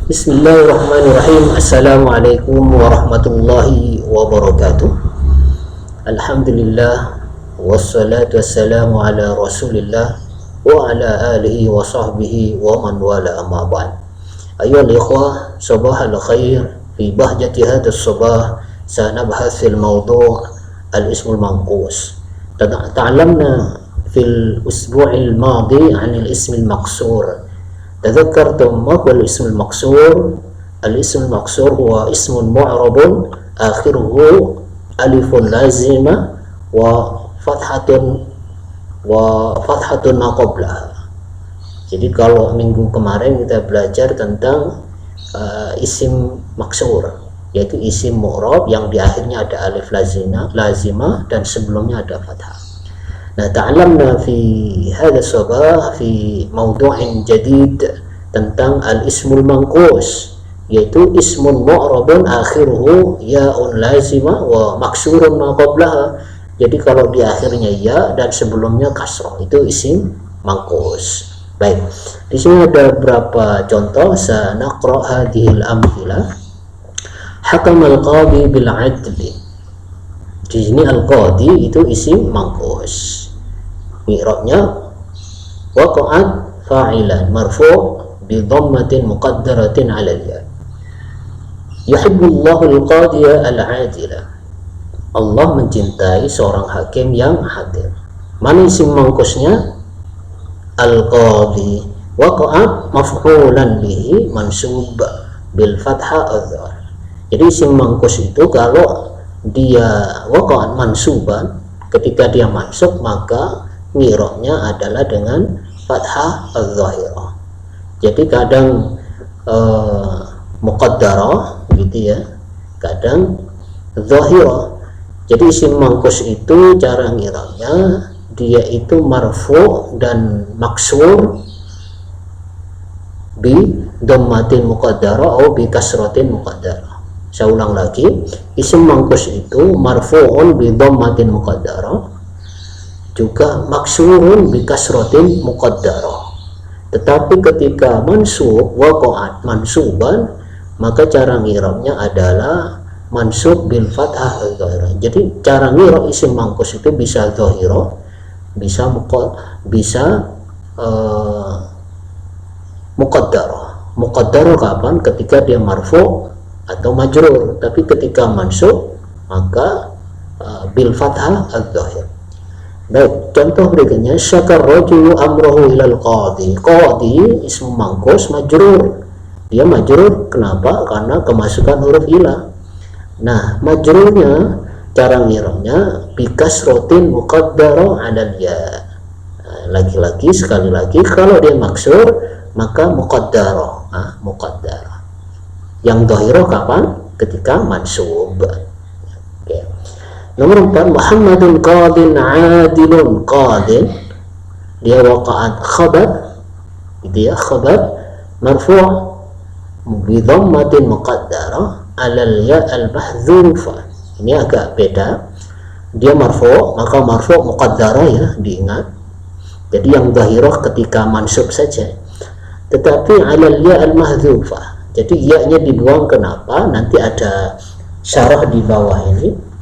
Bismillahirrahmanirrahim. Assalamualaikum warahmatullahi wabarakatuh. Alhamdulillah wassalatu wassalamu ala Rasulillah wa ala alihi wa sahbihi wa man wala amma ba'd. Ayyuhal ikhwah, sabahal khair. Fi bahjati hadha sabah sanabhath fil mawdu' al-ismul manqus. Ta'allamna fil usbu'il madi 'an al-ism al-maqsur. تذكرتم ما هو الاسم المقصور؟ الاسم المقصور هو اسم معرب آخره ألف لازمة وفتحة ما قبلها. Jadi kalau minggu kemarin kita belajar tentang isim maksur, yaitu isim mu'rab yang di akhirnya ada alif lazimah dan sebelumnya ada fathah. Nah, ta'allamna fi hadha sabah fi mawdu'in jadid tentang al-ismul manqus, yaitu ismun mu'rabun akhiruhu ya'un lazimah wa maksurun ma qablaha. Jadi kalau di akhirnya ya dan sebelumnya kasrah, itu isim manqus. Baik, di sini ada beberapa contoh. Sanaqra hadhil amthila. Hakama al-qadi bil 'adli. Di sini al-qadi itu isim manqus. Mi'rabnya waqa'at fa'ilan marfu' bi dhammatin muqaddaratin 'ala al-ya. Yuhibbullahu al-qadiya al-'adila. Allah mencintai seorang hakim yang adil. Mana isim manqusnya? Al-qadi. Waqa'at maf'ulan bihi mansub bil fathah adh-dhar. Jadi isim manqus itu kalau dia waqa'at mansuban, ketika dia mansub maka mi'rabnya adalah dengan fathah adh-dhahirah. Jadi kadang muqaddarah gitu ya, kadang dhahirah. Jadi isim manqus itu cara mi'rabnya dia itu marfu' dan maksur bi dhammatin muqaddarah atau bi kasratin muqaddarah. Saya ulang lagi, isim manqus itu marfu'un bi dhammatin muqaddarah, juga maksurun bi kasratin muqaddarah. Tetapi ketika mansub waqa'at mansuban, maka cara ngirabnya adalah mansub bil fathah adh-dhahirah. Jadi cara ngirab isim manqus itu bisa dhahirah, bisa muqaddarah. Muqaddarah kapan? Ketika dia marfu' atau majrur. Tapi ketika mansub maka bil fathah adh-dhahir. Baik, contoh berikutnya, syakar rajulu amrahu ilal qadi. Qadi ismu manqus majrur. Dia majrur kenapa? Karena kemasukan huruf ila. Nah, majrurnya cara ngiranya bi kasratin muqaddarah 'alal ya. Lagi-lagi sekali lagi, kalau dia maksur maka muqaddarah, muqaddarah. Yang dhahirah kapan? Ketika mansub. Oke. Nomor 4, Muhammadun qadin 'adilun. Qadin dia waqa'at khabar, gitu ya, khabar marfu' bi dhammatin muqaddarah 'alal ya al-mahdhufah. Ini agak beda. Dia marfu', maka marfu' muqaddarah ya, diingat. Jadi yang dhahirah ketika mansub saja. Tetapi 'alal ya al-mahdhufah. Jadi ya-nya dibuang. Kenapa? Nanti ada syarah di bawah ini.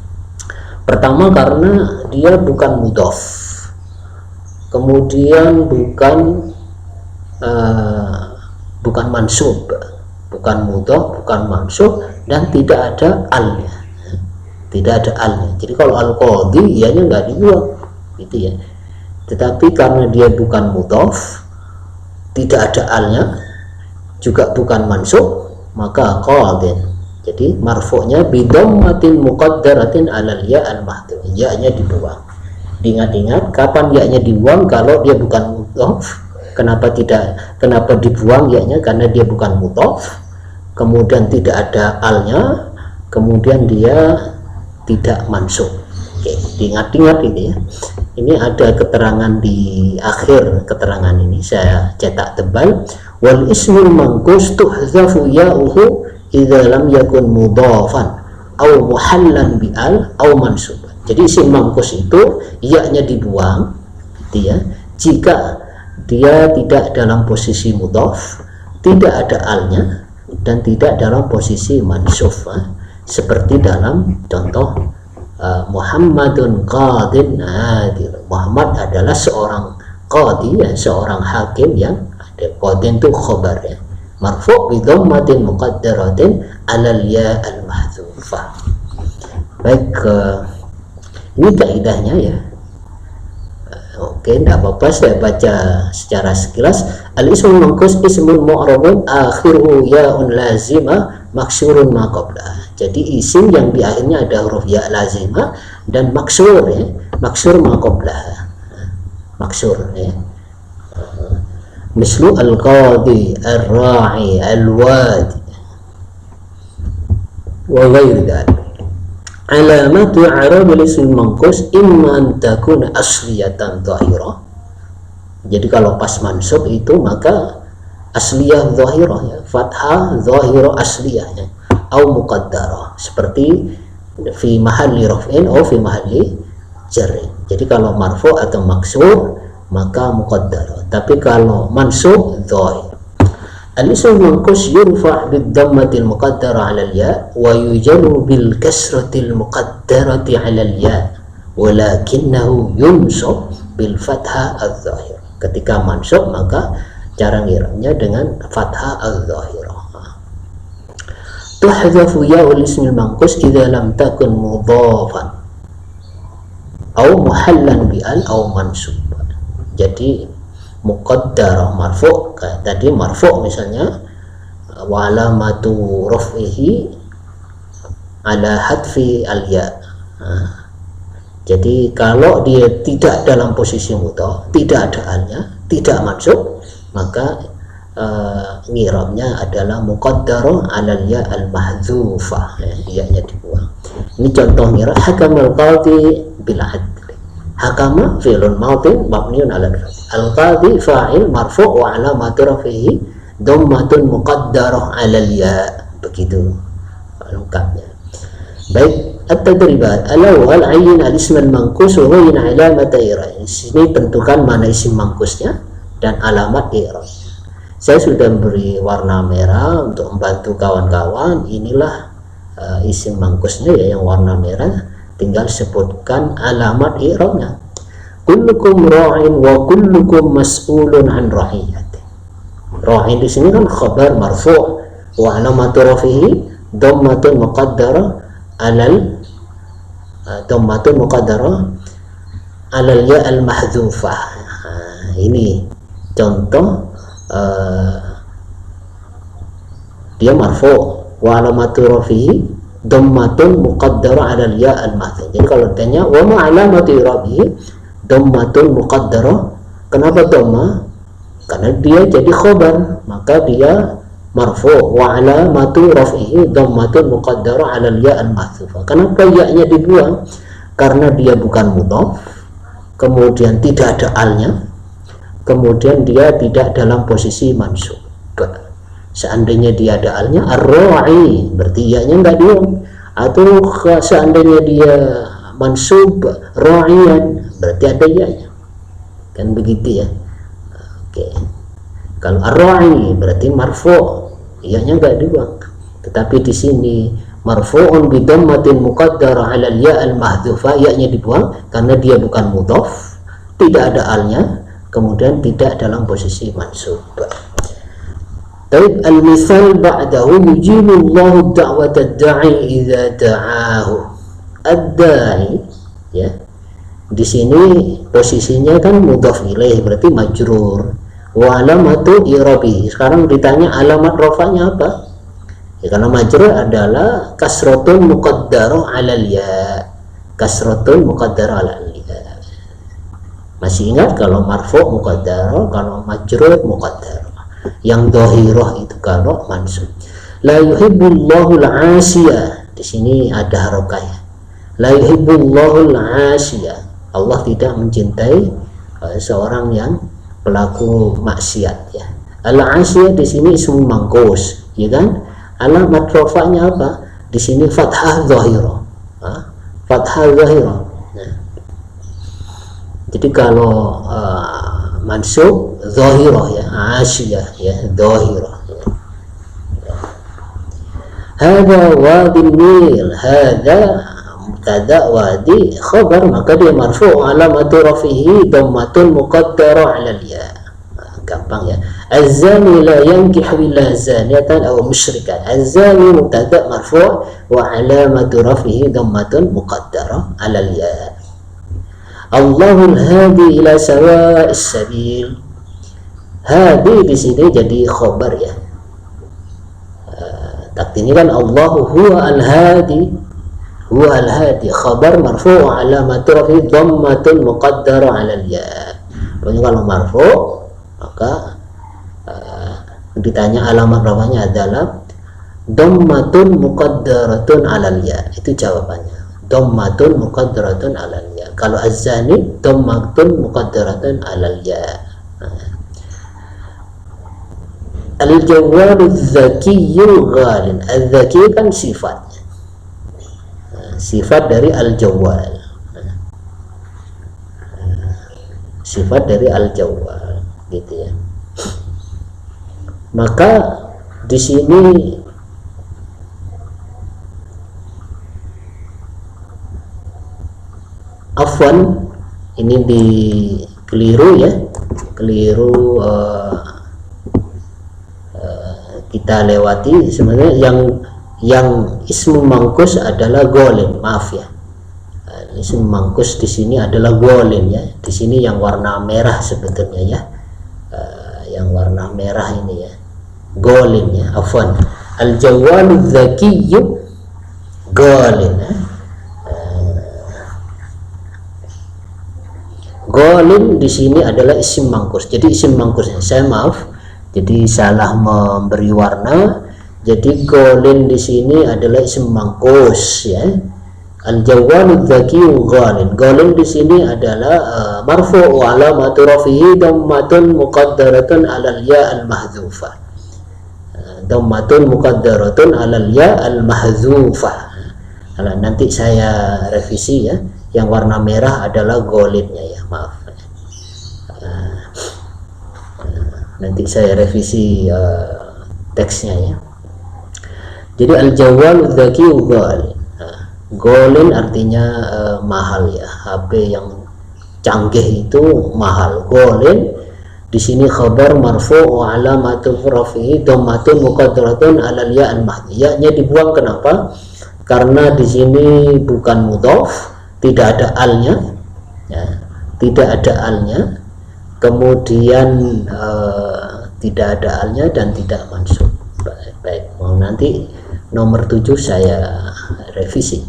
Pertama karena dia bukan mudhaf, kemudian bukan mansub, bukan mudhaf, bukan mansub, dan tidak ada al-nya, tidak ada al-nya. Jadi kalau al-qadi ianya nggak dibuang, gitu ya. Tetapi karena dia bukan mudhaf, tidak ada al-nya, juga bukan mansub, maka qadin. Jadi marfu'nya bidhammatin muqaddaratin 'alal ya al-mahdhuf. Ya-nya dibuang. Diingat-ingat kapan ya-nya dibuang? Kalau dia bukan mudhaf. Kenapa dibuang ya-nya? Karena dia bukan mudhaf, kemudian tidak ada al-nya, kemudian dia tidak mansub. Oke, diingat-ingat ini ya. Ini ada keterangan di akhir keterangan ini, saya cetak tebal. Wal ismul manqus tuhzafu ya'uhu idza lam yakun mudhafan aw muhallan bi al aw mansuban. Jadi isim manqus itu ya-nya dibuang, gitu ya, jika dia tidak dalam posisi mudhaf, tidak ada al-nya, dan tidak dalam posisi mansub, seperti dalam contoh Muhammadun qadin adil. Muhammad adalah seorang qadi, ya, seorang hakim yang ada. Qadin itu khabar, ya, marfu' bi dhammatin muqaddaratin 'alal ya al-mahdzufah. Baik, ini kaidahnya, ya. Oke, tidak apa-apa saya baca secara sekilas. Al-ismul manqus ismun mu'rabun akhiruhu ya'un lazimah maksurun ma qablah. Jadi isim yang di akhirnya ada huruf ya lazimah dan maksur, ya, maksur ma qablah, maksur, ya. Mislu al-qadi, al-ra'i, al-wadi wa ghairi dzalik. Alamatu i'rabil ismil manqus imma an takuna asliyatan dhahirah. Jadi kalau pas mansub itu maka asliyah dhahirah, ya, fathah dhahirah asliyah, ya, au muqaddarah, seperti fi mahalli raf'in atau fi mahalli jarrin. Jadi kalau marfu' atau maksur maka muqaddarah, tapi kalau mansub dhahir. Al-ismul manqus yurfa' bid-dhammatil muqaddarah 'ala al-ya wa yujarru bil kasratil muqaddarati 'ala al-ya walakinnahu yunsab bil fathah adh-dhahir. Ketika mansub maka cara ngiranya dengan fathah adh-dhahirah. Tuhdhafu ya'ul ismil manqus idza lam takun mudhafan aw muhallan bi al aw mansub. Jadi muqaddarah marfu', tadi marfu' misalnya wa alamatu raf'ihi ala hadfi al-ya. Jadi kalau dia tidak dalam posisi mudhaf, tidak ada alnya, tidak mansub, maka ngirabnya adalah muqaddarah ala al-ya al-mahdzufah, ya, nya dibuang. Ini contoh ngirab hakamal qadhi bil adl. Hakama fi'lun madin mabniun 'ala al-qadhi fa'il marfu' wa 'alamatu rafihi dhammatun muqaddarah 'ala al-ya. Begitu lengkapnya. Baik, at-tadribat al-awwal ayyin al-ism al-manqus wa ayyin 'alamat i'rab. Sini tentukan mana isim manqusnya dan alamat i'rab. Saya sudah beri warna merah untuk membantu kawan-kawan. Inilah isim manqusnya, ya, yang warna merah. Tinggal sebutkan alamat i'rabnya. Kullukum ra'in wa kullukum mas'ulun an ra'iyati. Ra'in di sini kan khabar marfu' wa alamatu rafihi dhammatun muqaddarah 'alal ya al-mahdzufah. Ini contoh dia marfu' wa alamatu rafihi dhammatun muqaddarah 'ala al-ya al-mahdzuf. Jadi kalau tanya wa ma alamatu i'rabihi dhammatun muqaddarah, kenapa dhamma? Karena dia jadi khabar, maka dia marfu' wa alamatu raf'ihi dhammatun muqaddarah 'ala al-ya al-mahdzuf. Kenapa ya-nya dibuang? Karena dia bukan mudhaf, kemudian tidak ada alnya, kemudian dia tidak dalam posisi mansub. Seandainya dia ada alnya, ar-ra'i, berarti ya-nya enggak dibuang. Atau seandainya dia mansub ra'iyan, berarti ada ya-nya. Kan begitu, ya. Oke. Kalau ar-ra'i berarti marfu', ya-nya enggak dibuang. Tetapi di sini marfu'un bi dhammatin muqaddarah 'ala al-ya al-mahdzufah, ya-nya dibuang karena dia bukan mudhaf, tidak ada alnya, kemudian tidak dalam posisi mansub. Taib al-misal ba'dahu yujibu Allahu da'wat ad-da'i idza da'ahu. Ad-da'i, ya. Di sini posisinya kan mudhaf ilaih, berarti majrur. Wa alamatu i'rabi. Sekarang ditanya alamat rafa'nya apa? Ya, karena majrur adalah kasratun muqaddarah 'ala al-ya. Kasratun muqaddarah 'ala al-ya. Masih ingat kalau marfu' muqaddarah, kalau majrur muqaddarah. Yang dhahirah itu kalau mansub. La yuhibbullahu al-'asiyah. Di sini ada harokahnya. La yuhibbullahu al-'asiyah. Allah tidak mencintai seorang yang pelaku maksiat, ya. Al-'asiyah di sini ismu manqus, ya kan? Alamat rafa'nya apa? Di sini fathah dhahirah. Fathah dhahirah. Nah. Jadi kalau mansub dhahirah, ya, 'asiyah, ya, dhahirah. Hadza wadi Nil, hadza mubtada, wadi khabar, maka dia marfu' alamatu rafihi dhammatun muqaddarah 'ala al-ya. Gampang ya. Az-zani la yankihu illa zaniyatan aw musyrikan. Az-zani mubtada marfu' wa alamatu rafihi dhammatun muqaddarah 'ala al-ya. Allahul hadi ila sawa'is sabil. Hadi di sini jadi khabar ya. Takdirnya kan Allahu huwa al-hadi, huwa al-hadi, khabar marfu' alamatu rafihi dhammatun muqaddarah 'ala al-ya. Pokoknya kalau marfu' maka ditanya alamat rafanya adalah dhammatun muqaddaratun 'ala al-ya. Itu jawabannya. Dhammatun muqaddaratun 'ala al-ya. Kalau az-zani dhammatun muqaddaratun 'ala al-ya. Al-jawwalu dzakiyyu ghalin. Az-zaki kan sifatnya, sifat dari al-jawwal, sifat dari al-jawwal gitu ya. Maka di sini afwan, ini di keliru ya, keliru kita lewati. Sebenarnya yang ismu mangkus adalah golin, maaf ya. Ismu mangkus di sini adalah golin ya. Di sini yang warna merah sebetulnya ya, yang warna merah ini ya, golin ya. Afwan, al-jawwalu dzakiyyu golin ya. Golin di sini adalah isim mangkus. Jadi isim mangkusnya, saya maaf, jadi salah memberi warna. Jadi golin di sini adalah isim mangkus ya. Al-jawwalu dzakiyyu ghalin. Ghalin di sini adalah marfu' wa alamatu rafihi dhammatun muqaddaratun 'alal ya al-mahdzufah. Dhammatun muqaddaratun 'alal ya al-mahdzufah. Nah, nanti saya revisi ya. Yang warna merah adalah ghalinnya ya, maaf. Nanti saya revisi teksnya ya. Jadi al-jawwalu dzakiyyu ghalin. Golin artinya mahal ya, HP yang canggih itu mahal. Golin di sini khabar marfu' wa alamatu rafihi dhammatun muqaddaratun 'alal ya al-mahdi. Ya-nya dibuang, kenapa? Karena di sini bukan mudhaf, tidak ada alnya ya, tidak ada alnya, kemudian tidak ada alnya dan tidak mansub. Baik, mau nanti nomor 7 saya revisi.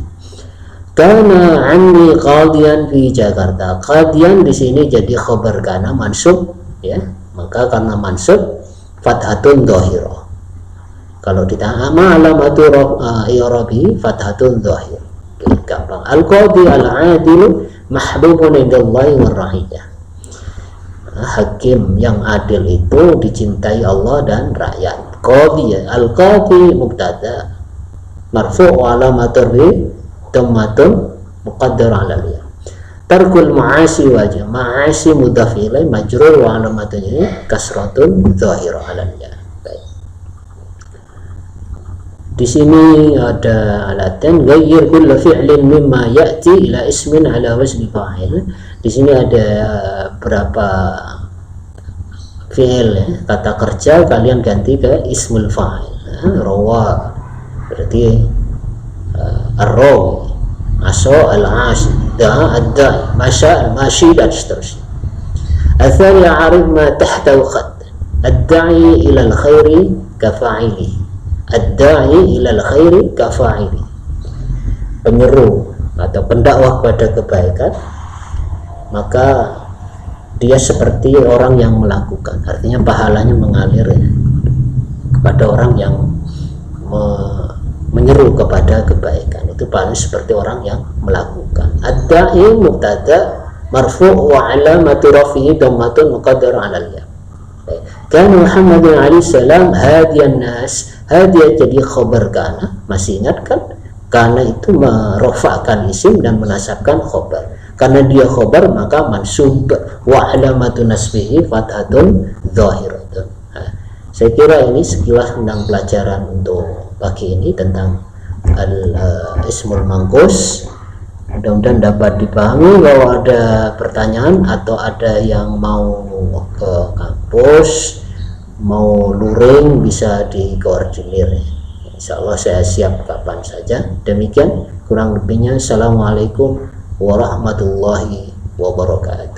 Kana anni qadiyan fi Jakarta. Qadiyan di sini jadi khabar kana mansub ya. Maka karena mansub fathatun dhahirah. Kalau ditanya alamatu i'rabi fathatun dhahir. Gampang. Al-qadi al-adil mahbubun indallahi war-ra'iyah. Hakim yang adil itu dicintai Allah dan rakyat. Qadi, al-qadi mubtada marfu' wa alamatu dhammatun muqaddarah 'ala al-ya. Tarkul ma'asi wajib, ma'asi mudhaf ilaih majrur wa alamatunya kasratun dhahirah 'ala al-ya. Di sini ada latihan ghayyir kull fi'lin mimma ya'ti ila ismin ala wazni fa'il. Di sini ada berapa fi'il ya, kata kerja kalian ganti ke ismul fa'il. Rawa berarti ar-rawi, asa al-ashi, da'a ad-da'i, masya al-mashi dan seterusnya. Al-thani a'rif ma tahtahu khat. Ad-da'i ila al-khairi kafa'ilihi. Ad-da'i ilal khairi kafa'ili. Penyeru atau pendakwah pada kebaikan, maka dia seperti orang yang melakukan, artinya pahalanya mengalir ya, kepada orang yang menyeru kepada kebaikan. Itu paling seperti orang yang melakukan. Ad-da'i mubtada marfu' wa alamatu rafihi dhammatun muqaddarah 'ala al-ya. Kana Muhammadun alaihi salam hadiyan nas. Hadiah jadi khabar kana, masih ingat kan? Kana itu merofakkan isim dan menasabkan khabar. Karena dia khabar maka mansub wa alamatu nasbihi fathatun dhahiratun. Saya kira ini sekilas tentang pelajaran untuk pagi ini tentang Ismul Mangkus. Mudah-mudahan dapat dipahami. Kalau ada pertanyaan atau ada yang mau ke kampus, mau luring, bisa dikoordinir. Insya Allah saya siap kapan saja. Demikian kurang lebihnya. Assalamualaikum warahmatullahi wabarakatuh.